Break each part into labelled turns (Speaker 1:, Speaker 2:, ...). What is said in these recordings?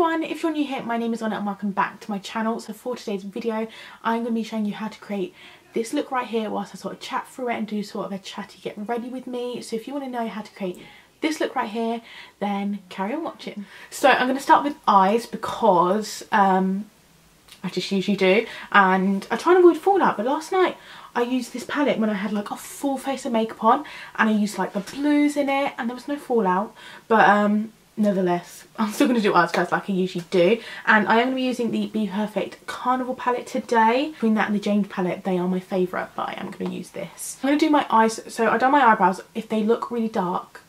Speaker 1: everyone, if you're new here, my name is Anna and welcome back to my channel. So for today's video, I'm going to be showing you how to create this look right here whilst I sort of chat through it and do sort of a chatty get ready with me. So if you want to know how to create this look right here, then carry on watching. So I'm going to start with eyes because I just usually do, and I try and avoid fallout, but last night I used this palette when I had like a full face of makeup on, and I used like the blues in it and there was no fallout, but nevertheless I'm still going to do eyes first like I usually do. And I am going to be using the Be Perfect Carnival palette today. Between that and the James palette, they are my favourite, but I am going to use this. I'm going to do my eyes. So I've done my eyebrows. If they look really dark,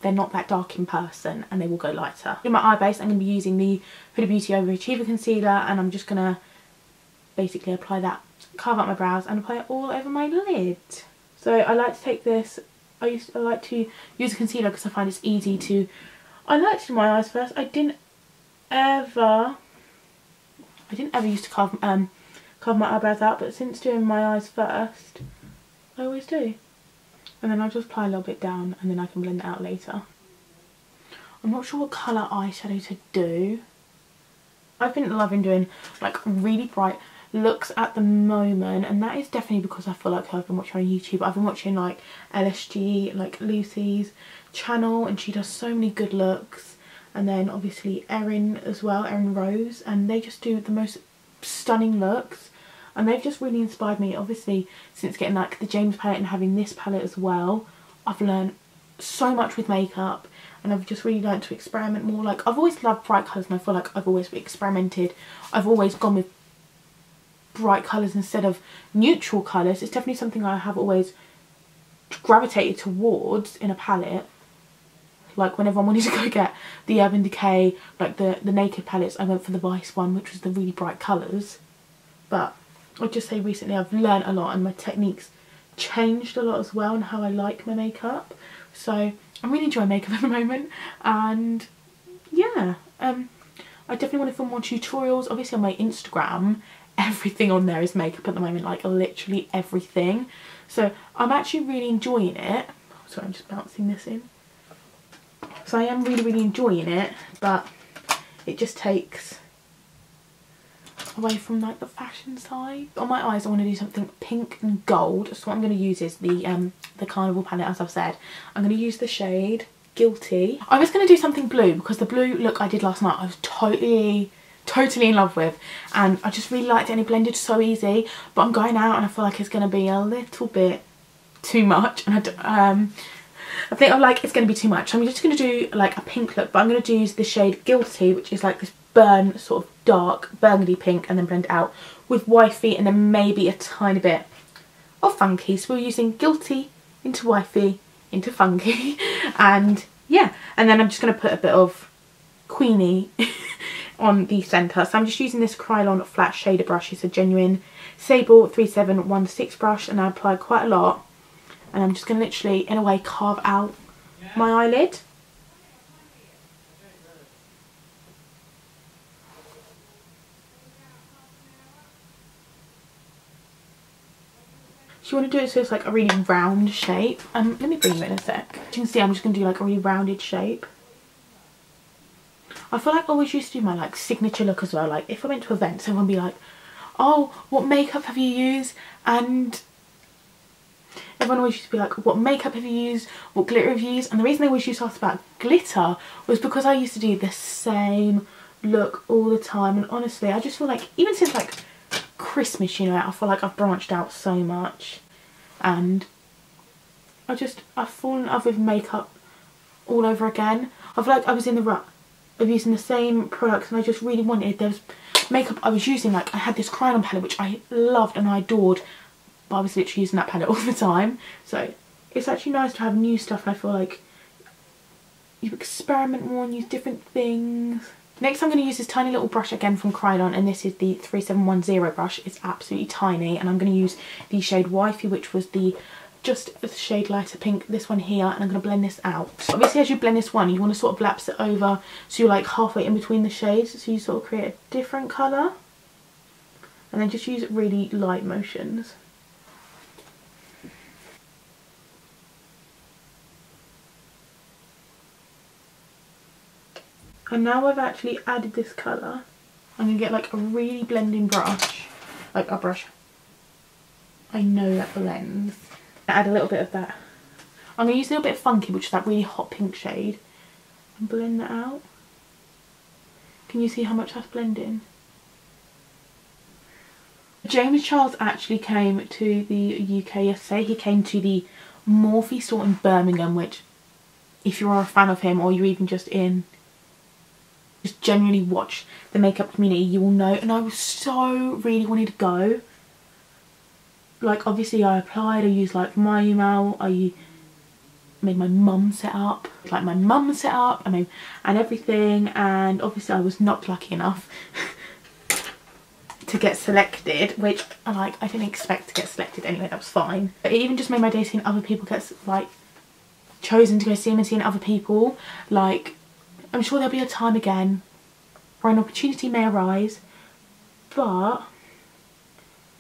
Speaker 1: they're not that dark in person and they will go lighter. In my eye base, I'm going to be using the Huda Beauty Overachiever Concealer, and I'm just going to basically apply that, carve out my brows and apply it all over my lid. So I like to take this, I like to use a concealer because I find it's easy to, I like to do my eyes first. I didn't ever used to carve my eyebrows out, but since doing my eyes first, I always do. And then I'll just apply a little bit down and then I can blend it out later. I'm not sure what colour eyeshadow to do. I've been loving doing like really bright looks at the moment, and that is definitely because I feel like I've been watching on YouTube. I've been watching like LSG, like Lucy's channel, and she does so many good looks. And then obviously Erin as well, Erin Rose, and they just do the most stunning looks. And they've just really inspired me. Obviously, since getting like the James palette and having this palette as well, I've learned so much with makeup, and I've just really learned to experiment more. Like, I've always loved bright colours, and I feel like I've always experimented. I've always gone with bright colours instead of neutral colours. It's definitely something I have always gravitated towards in a palette. Like whenever I wanted to go get the Urban Decay, like the Naked palettes, I went for the Vice one, which was the really bright colours. But I'd just say recently I've learned a lot, and my techniques changed a lot as well, and how I like my makeup. So I'm really enjoying makeup at the moment, and yeah, I definitely want to film more tutorials. Obviously on my Instagram, everything on there is makeup at the moment, like literally everything. So I'm actually really enjoying it. Sorry, I'm just bouncing this in. So I am really enjoying it, but it just takes away from like the fashion side. On my eyes I want to do something pink and gold, so what I'm going to use is the Carnival palette, as I've said. I'm going to use the shade Guilty. I was going to do something blue because the blue look I did last night I was totally in love with, and I just really liked it and it blended so easy. But I'm going out and I feel like it's going to be a little bit too much, and I think I'm like, it's going to be too much. So I'm just going to do like a pink look, but I'm going to use the shade Guilty, which is like this burn sort of dark burgundy pink, and then blend it out with Wifey, and then maybe a tiny bit of Funky. So we're using Guilty into Wifey into Funky and yeah, and then I'm just going to put a bit of Queenie on the centre. So I'm just using this Krylon flat shader brush. It's a genuine Sable 3716 brush, and I apply quite a lot, and I'm just going to literally in a way carve out my eyelid. So you want to do it so it's like a really round shape. Let me bring you in a sec. As you can see, I'm just going to do like a really rounded shape. I feel like I always used to do my like signature look as well. Like if I went to events, everyone would be like, oh, what makeup have you used? And everyone always used to be like, what makeup have you used? What glitter have you used? And the reason they always used to ask about glitter was because I used to do the same look all the time. And honestly, I just feel like even since like Christmas, you know, I feel like I've branched out so much, and I've fallen in love with makeup all over again. I feel like I was in the rut of using the same products, and I just really wanted, there was makeup I was using, like I had this Krylon palette which I loved and I adored, but I was literally using that palette all the time. So it's actually nice to have new stuff, and I feel like you experiment more and use different things. Next I'm going to use this tiny little brush again from Krylon, and this is the 3710 brush. It's absolutely tiny, and I'm going to use the shade Wifey, which was the just a shade lighter pink, this one here, and I'm going to blend this out. Obviously as you blend this one, you want to sort of lapse it over so you're like halfway in between the shades, so you sort of create a different colour, and then just use really light motions. And now I've actually added this colour, I'm going to get like a really blending brush, like a brush. I know that blends. Add a little bit of that. I'm going to use a little bit of Funky, which is that really hot pink shade, and blend that out. Can you see how much that's blending? James Charles actually came to the UK yesterday. He came to the Morphe store in Birmingham, which if you're a fan of him or you're even just genuinely watch the makeup community, you will know. And I was so really wanting to go. Like obviously I applied, I used like my email, I made my mum set up, and everything, and obviously I was not lucky enough to get selected, which I didn't expect to get selected anyway, that was fine. But it even just made my day seeing other people get like chosen to go see him and seeing other people. Like I'm sure there'll be a time again where an opportunity may arise, but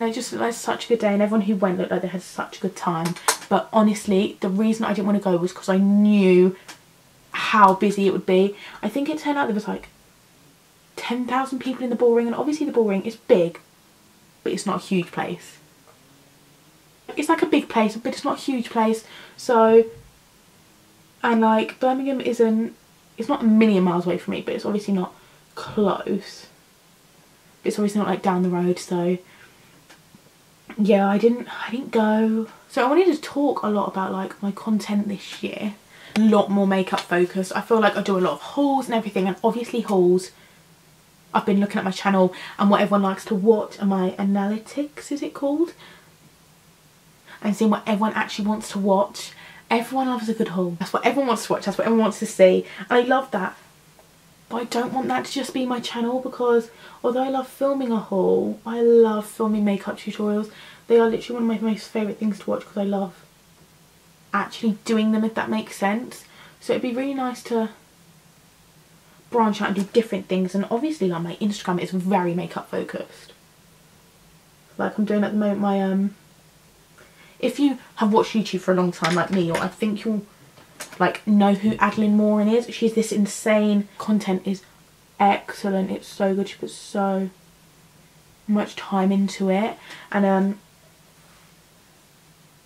Speaker 1: it just looked like such a good day, and everyone who went looked like they had such a good time. But honestly, the reason I didn't want to go was because I knew how busy it would be. I think it turned out there was like 10,000 people in the Bullring, and obviously the Bullring is big, but it's not a huge place. It's like a big place, but it's not a huge place. So, and like Birmingham it's not a million miles away from me, but it's obviously not close. It's obviously not like down the road, so yeah, I didn't go. So I wanted to talk a lot about like my content this year. A lot more makeup focused. I feel like I do a lot of hauls and everything, and obviously hauls, I've been looking at my channel and what everyone likes to watch and my analytics, is it called? And seeing what everyone actually wants to watch. Everyone loves a good haul. That's what everyone wants to watch, that's what everyone wants to see. And I love that. But I don't want that to just be my channel, because although I love filming a haul, I love filming makeup tutorials. They are literally one of my most favourite things to watch, because I love actually doing them, if that makes sense. So it'd be really nice to branch out and do different things. And obviously like my Instagram is very makeup focused. Like I'm doing at the moment my if you have watched YouTube for a long time like me, or I think you'll like know who Adeline Moran is. She's this insane, content is excellent, it's so good, she puts so much time into it. And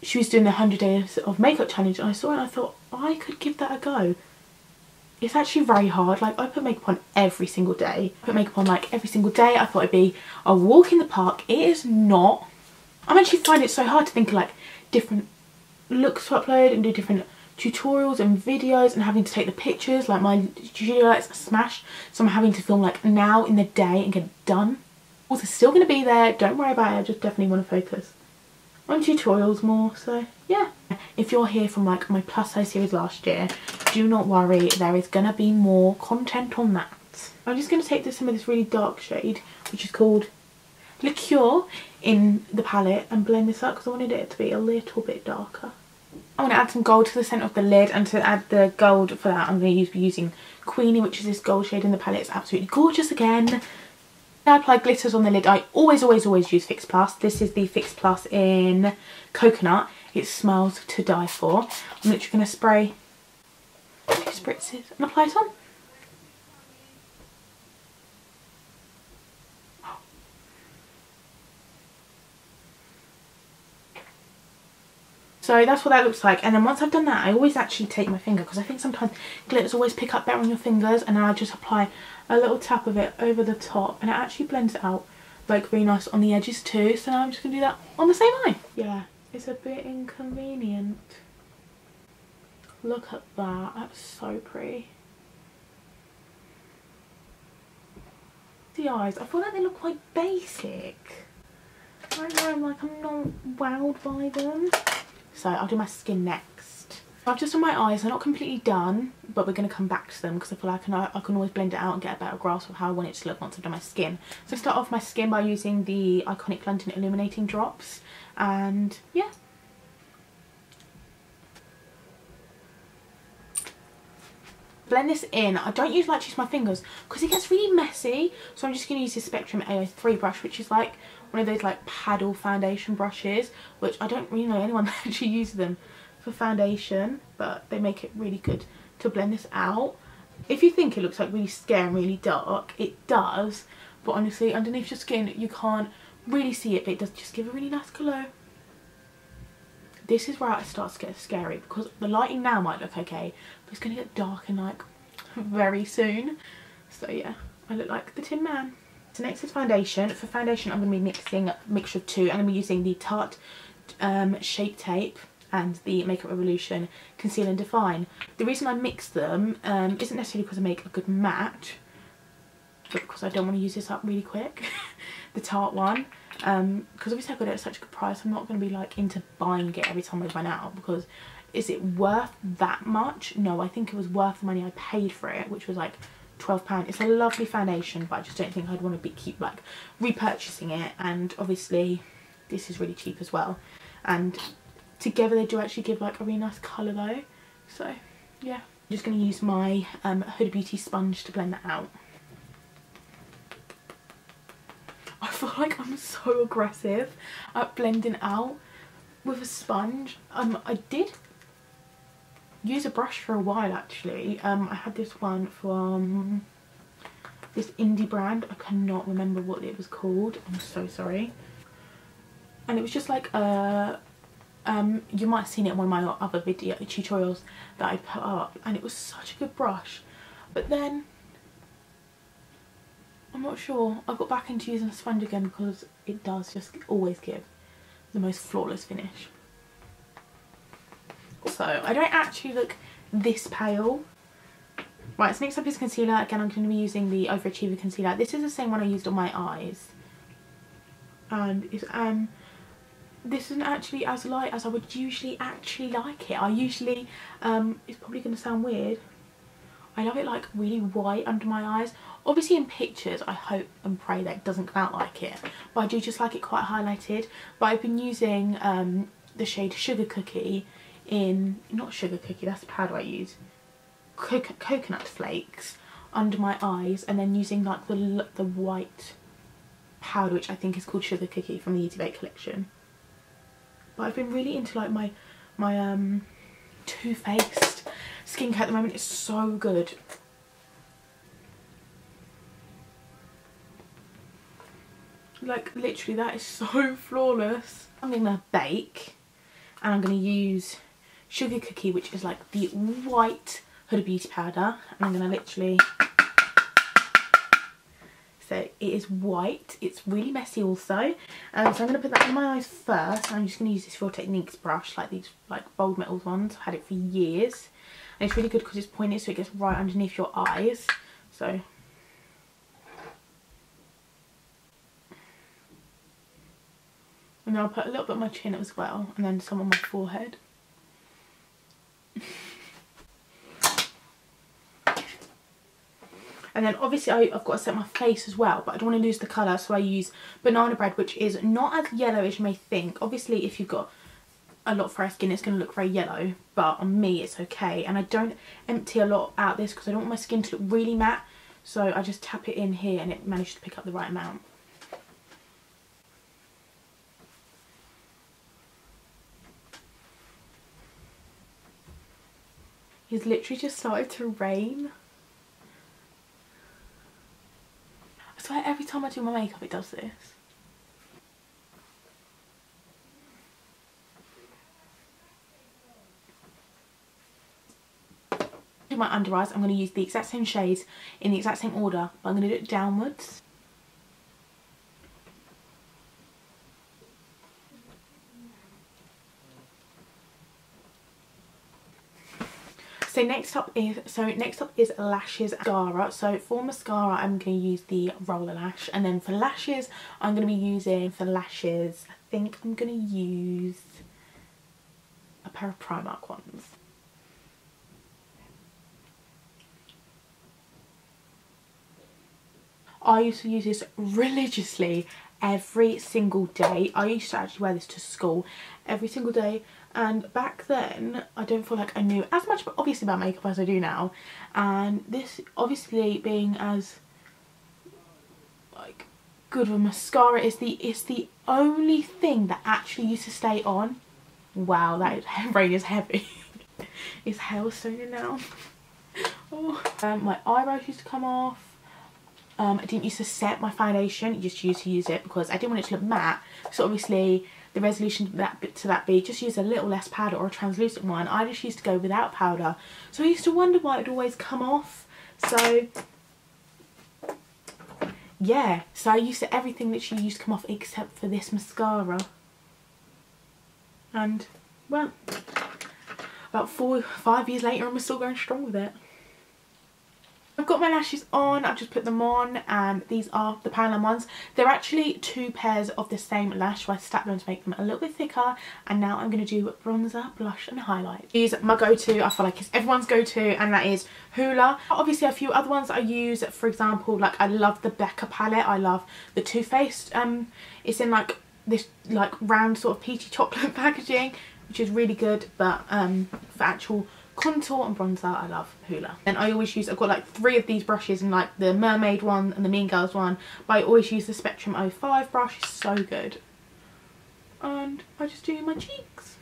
Speaker 1: she was doing the 100 days of makeup challenge, and I saw it and I thought I could give that a go. It's actually very hard. Like I put makeup on every single day. I put makeup on like every single day. I thought it'd be a walk in the park. It is not. I'm actually finding it so hard to think of like different looks to upload and do different tutorials and videos, and having to take the pictures. Like my studio lights smashed, so I'm having to film like now in the day and get it done. Also still going to be there, don't worry about it, I just definitely want to focus on tutorials more. So yeah, if you're here from like my plus size series last year, do not worry, there is going to be more content on that. I'm just going to take some of this really dark shade, which is called Liqueur, in the palette and blend this up, because I wanted it to be a little bit darker. I want to add some gold to the centre of the lid, and to add the gold for that I'm going to be using Queenie, which is this gold shade in the palette. It's absolutely gorgeous again. I apply glitters on the lid. I always use Fix Plus. This is the Fix Plus in Coconut. It smells to die for. I'm literally going to spray 2 spritzes and apply it on. So that's what that looks like. And then once I've done that, I always actually take my finger, because I think sometimes glitters always pick up better on your fingers, and then I just apply a little tap of it over the top, and it actually blends it out like really nice on the edges too. So now I'm just going to do that on the same eye. Yeah, it's a bit inconvenient. Look at that, that's so pretty. The eyes, I feel like they look quite basic. Right now I'm like, I'm not wowed by them. So I'll do my skin next. I've just done my eyes, they're not completely done, but we're going to come back to them, because I feel like I can always blend it out and get a better grasp of how I want it to look once I've done my skin. So I start off my skin by using the Iconic London Illuminating Drops, and yeah. Blend this in. I don't usually like to use my fingers because it gets really messy, so I'm just going to use this Spectrum AO3 brush, which is like one of those like paddle foundation brushes, which I don't really know anyone that actually uses them for foundation, but they make it really good to blend this out. If you think it looks like really scary and really dark, it does, but honestly underneath your skin you can't really see it, but it does just give a really nice glow. This is where it starts to get scary because the lighting now might look okay, but it's going to get dark and like very soon. So yeah, I look like the Tin Man. So next is foundation. For foundation I'm going to be mixing a mixture of two. I'm going to be using the Tarte Shape Tape and the Makeup Revolution Conceal and Define. The reason I mix them isn't necessarily because I make a good match, but because I don't want to use this up really quick. The Tarte one, because obviously I got it at such a good price. I'm not going to be like into buying it every time I run out, because is it worth that much? No, I think it was worth the money I paid for it, which was like £12. It's a lovely foundation, but I just don't think I'd want to keep like repurchasing it. And obviously this is really cheap as well, and together they do actually give like a really nice colour though. So yeah, I'm just going to use my Huda Beauty sponge to blend that out. I feel like I'm so aggressive at blending out with a sponge. I did use a brush for a while actually. I had this one from this indie brand. I cannot remember what it was called. I'm so sorry. And it was just like you might have seen it in one of my other video tutorials that I put up, and it was such a good brush. But then I'm not sure, I got back into using a sponge again because it does just always give the most flawless finish. So I don't actually look this pale. Right, so next up is concealer. Again, I'm going to be using the Overachiever concealer. This is the same one I used on my eyes, and it's this isn't actually as light as I would usually actually like it. I usually it's probably going to sound weird, I love it like really white under my eyes. Obviously in pictures I hope and pray that it doesn't come out like it, but I do just like it quite highlighted. But I've been using the shade Sugar Cookie in, not Sugar Cookie, that's the powder I use, Coconut Flakes under my eyes, and then using like the white powder which I think is called Sugar Cookie from the Easy Bake collection. But I've been really into like my Too Faced skincare at the moment. It's so good. Like literally that is so flawless. I'm gonna bake, and I'm gonna use Sugar Cookie, which is like the white Huda Beauty powder, and I'm gonna literally, so it is white, it's really messy also. So I'm going to put that in my eyes first, and I'm just going to use this Real Techniques brush, like these like Bold Metals ones. I've had it for years, and it's really good because it's pointed so it gets right underneath your eyes. So and then I'll put a little bit on my chin as well, and then some on my forehead. And then obviously I've got to set my face as well, but I don't want to lose the colour, so I use Banana Bread, which is not as yellow as you may think. Obviously if you've got a lot of fair skin it's going to look very yellow, but on me it's okay. And I don't empty a lot out this because I don't want my skin to look really matte, so I just tap it in here and it managed to pick up the right amount. It's literally just started to rain. I swear every time I do my makeup it does this. Do my under eyes, I'm going to use the exact same shades in the exact same order, but I'm going to do it downwards. Next up is lashes mascara. So for mascara I'm going to use the roller lash, and then for lashes I'm going to be using, I think I'm going to use a pair of Primark ones. I used to use this religiously every single day. I used to actually wear this to school every single day, and back then I don't feel like I knew as much obviously about makeup as I do now, and this obviously being as like good of a mascara is the only thing that actually used to stay on. Wow, that rain is heavy. It's hailstoning now. Oh. My eyebrows used to come off. I didn't used to set my foundation, just used to use it because I didn't want it to look matte. So obviously the resolution to that be just use a little less powder or a translucent one. I just used to go without powder. So I used to wonder why it would always come off. So yeah, so I used to, everything literally used to come off except for this mascara. And well, about 5 years later I'm still going strong with it. I've got my lashes on, I've just put them on, and these are the Poundland ones. They're actually 2 pairs of the same lash, so I stacked them to make them a little bit thicker. And now I'm going to do bronzer, blush and highlight. These are my go-to, I feel like it's everyone's go-to, and that is Hoola. Obviously a few other ones that I use, for example, like I love the Becca palette, I love the Too Faced, it's in like this like round sort of peachy chocolate packaging, which is really good, but for actual contour and bronzer I love Hoola. And I always use, I've got like 3 of these brushes, and like the Mermaid one and the Mean Girls one, but I always use the Spectrum 05 brush, it's so good. And I just do my cheeks.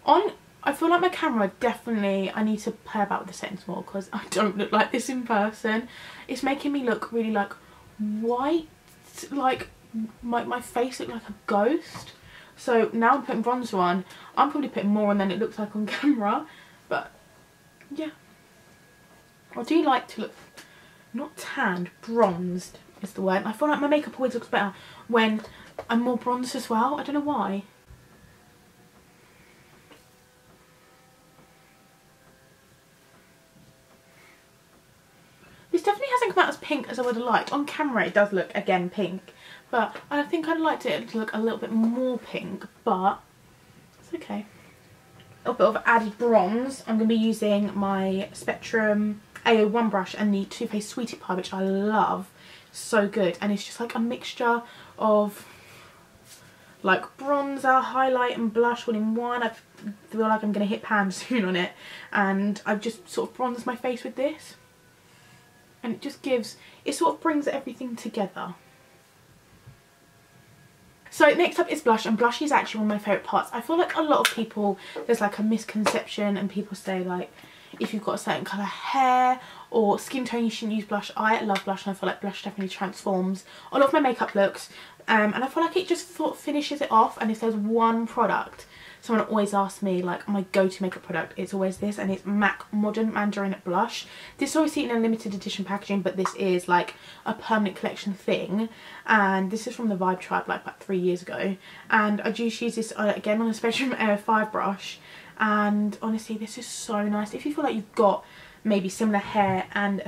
Speaker 1: I feel like my camera definitely, I need to play about with the settings more because I don't look like this in person. It's making me look really like white, like my face look like a ghost. So now I'm putting bronzer on. I'm probably putting more on than it looks like on camera. But yeah. I do like to look, not tanned, bronzed is the word. I feel like my makeup always looks better when I'm more bronzed as well. I don't know why. This definitely hasn't come out as pink as I would have liked. On camera it does look, again, pink. But I think I'd liked it to look a little bit more pink, but it's okay. A little bit of added bronze. I'm going to be using my Spectrum A01 brush and the Too Faced Sweetie Pie, which I love. So good. And it's just like a mixture of like bronzer, highlight and blush all in one. I feel like I'm going to hit pan soon on it. And I've just sort of bronzed my face with this. And it just gives, it sort of brings everything together. So next up is blush, and blush is actually one of my favourite parts. I feel like a lot of people, there's like a misconception and people say like if you've got a certain colour hair or skin tone you shouldn't use blush. I love blush and I feel like blush definitely transforms a lot of my makeup looks, and I feel like it just sort of finishes it off. And if there's one product someone always asks me, like my go-to makeup product, it's always this, and it's MAC Modern Mandarin Blush. This is obviously in a limited edition packaging, but this is like a permanent collection thing, and this is from the Vibe Tribe like about 3 years ago, and I just use this again on a Spectrum A05 brush, and honestly this is so nice. If you feel like you've got maybe similar hair and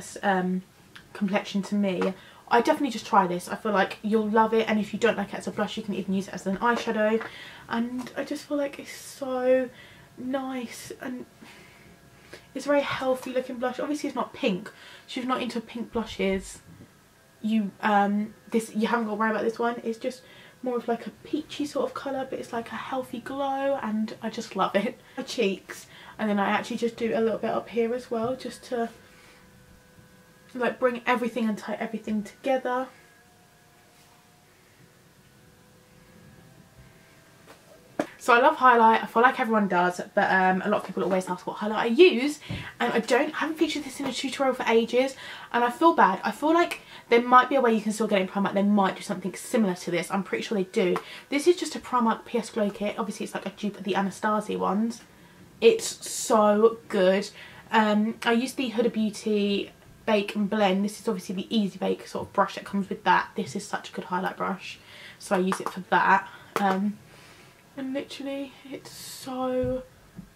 Speaker 1: complexion to me, I definitely just try this. I feel like you'll love it, and if you don't like it as a blush you can even use it as an eyeshadow, and I just feel like it's so nice and it's a very healthy looking blush. Obviously it's not pink, so if you're not into pink blushes you haven't got to worry about this one. It's just more of like a peachy sort of colour, but it's like a healthy glow and I just love it. My cheeks, and then I actually just do a little bit up here as well, just to like bring everything and tie everything together. So I love highlight, I feel like everyone does, but a lot of people always ask what highlight I use, and I haven't featured this in a tutorial for ages, and I feel bad. I feel like there might be a way you can still get it in Primark. They might do something similar to this, I'm pretty sure they do. This is just a Primark PS Glow kit. Obviously it's like a dupe of the Anastasia ones. It's so good. I used the Huda Beauty Bake and Blend. This is obviously the Easy Bake sort of brush that comes with that. This is such a good highlight brush, so I use it for that. And literally it's so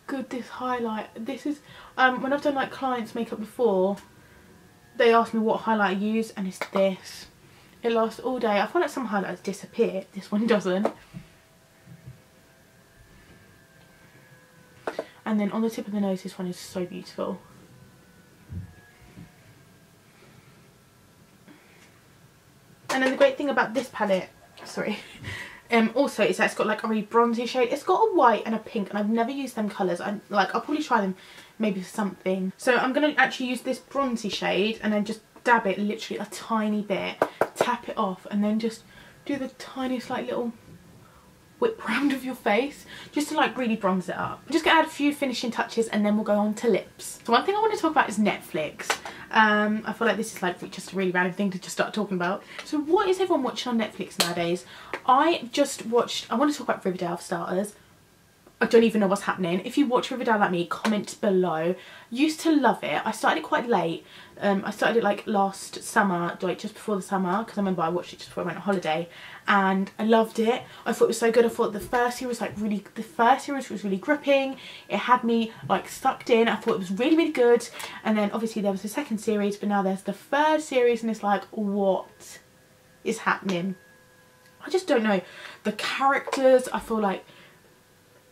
Speaker 1: good, this highlight. This is when I've done like clients makeup before, they ask me what highlight I use, and it's this. It lasts all day. I feel like some highlights disappear, this one doesn't. And then on the tip of the nose, this one is so beautiful. And then the great thing about this palette, sorry, also is that it's got like a really bronzy shade. It's got a white and a pink, and I've never used them colours. I'll probably try them maybe for something. So I'm going to actually use this bronzy shade and then just dab it literally a tiny bit, tap it off, and then just do the tiniest like little whip round of your face just to like really bronze it up. I'm just gonna add a few finishing touches and then we'll go on to lips. So one thing I want to talk about is Netflix. I feel like this is like just a really random thing to just start talking about. So what is everyone watching on Netflix nowadays? I want to talk about Riverdale for starters. I don't even know what's happening. If you watch Riverdale like me, comment below. Used to love it. I started it quite late. I started it like last summer, like just before the summer, because I remember I watched it just before I went on holiday, and I loved it. I thought it was so good. I thought the first series was really gripping. It had me like sucked in. I thought it was really, really good. And then obviously there was the second series, but now there's the third series, and it's like, what is happening? I just don't know. The characters, I feel like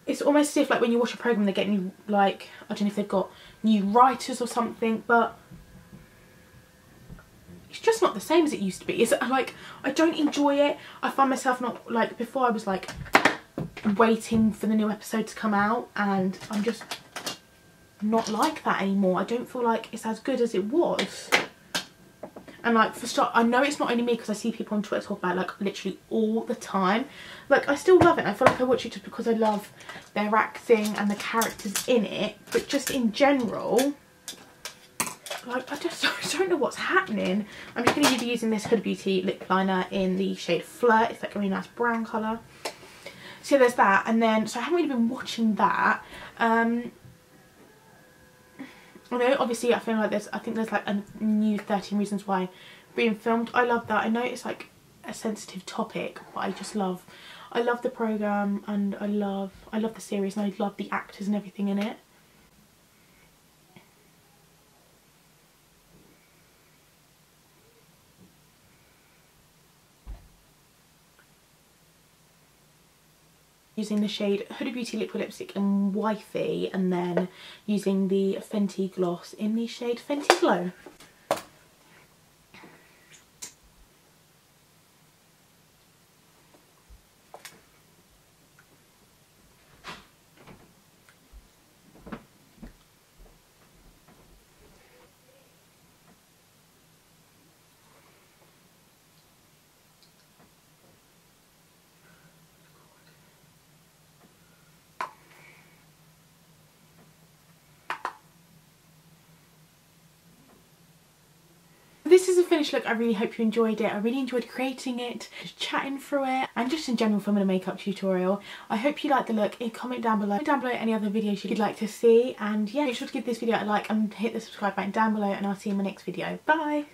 Speaker 1: it's almost as if like when you watch a programme they're getting like, I don't know if they've got new writers or something, but it's just not the same as it used to be. It's like, I don't enjoy it. I find myself not like, before I was like waiting for the new episode to come out, and I'm just not like that anymore. I don't feel like it's as good as it was. And like for start, I know it's not only me because I see people on Twitter talk about it like literally all the time. Like I still love it. I feel like I watch it just because I love their acting and the characters in it. But just in general, like I just don't know what's happening. I'm just going to be using this Huda Beauty lip liner in the shade Flirt. It's like a really nice brown colour. So there's that. And then, so I haven't really been watching that. I know obviously I feel like I think there's like a new 13 Reasons Why being filmed. I love that. I know it's like a sensitive topic, but I love the programme, and I love the series, and I love the actors and everything in it. Using the shade Huda Beauty Liquid Lipstick in Wifey, and then using the Fenty gloss in the shade Fenty Glow. This is a finished look. I really hope you enjoyed it. I really enjoyed creating it, just chatting through it, and just in general filming a makeup tutorial. I hope you liked the look. Comment down below. Any other videos you'd like to see, and yeah, make sure to give this video a like and hit the subscribe button down below, and I'll see you in my next video. Bye!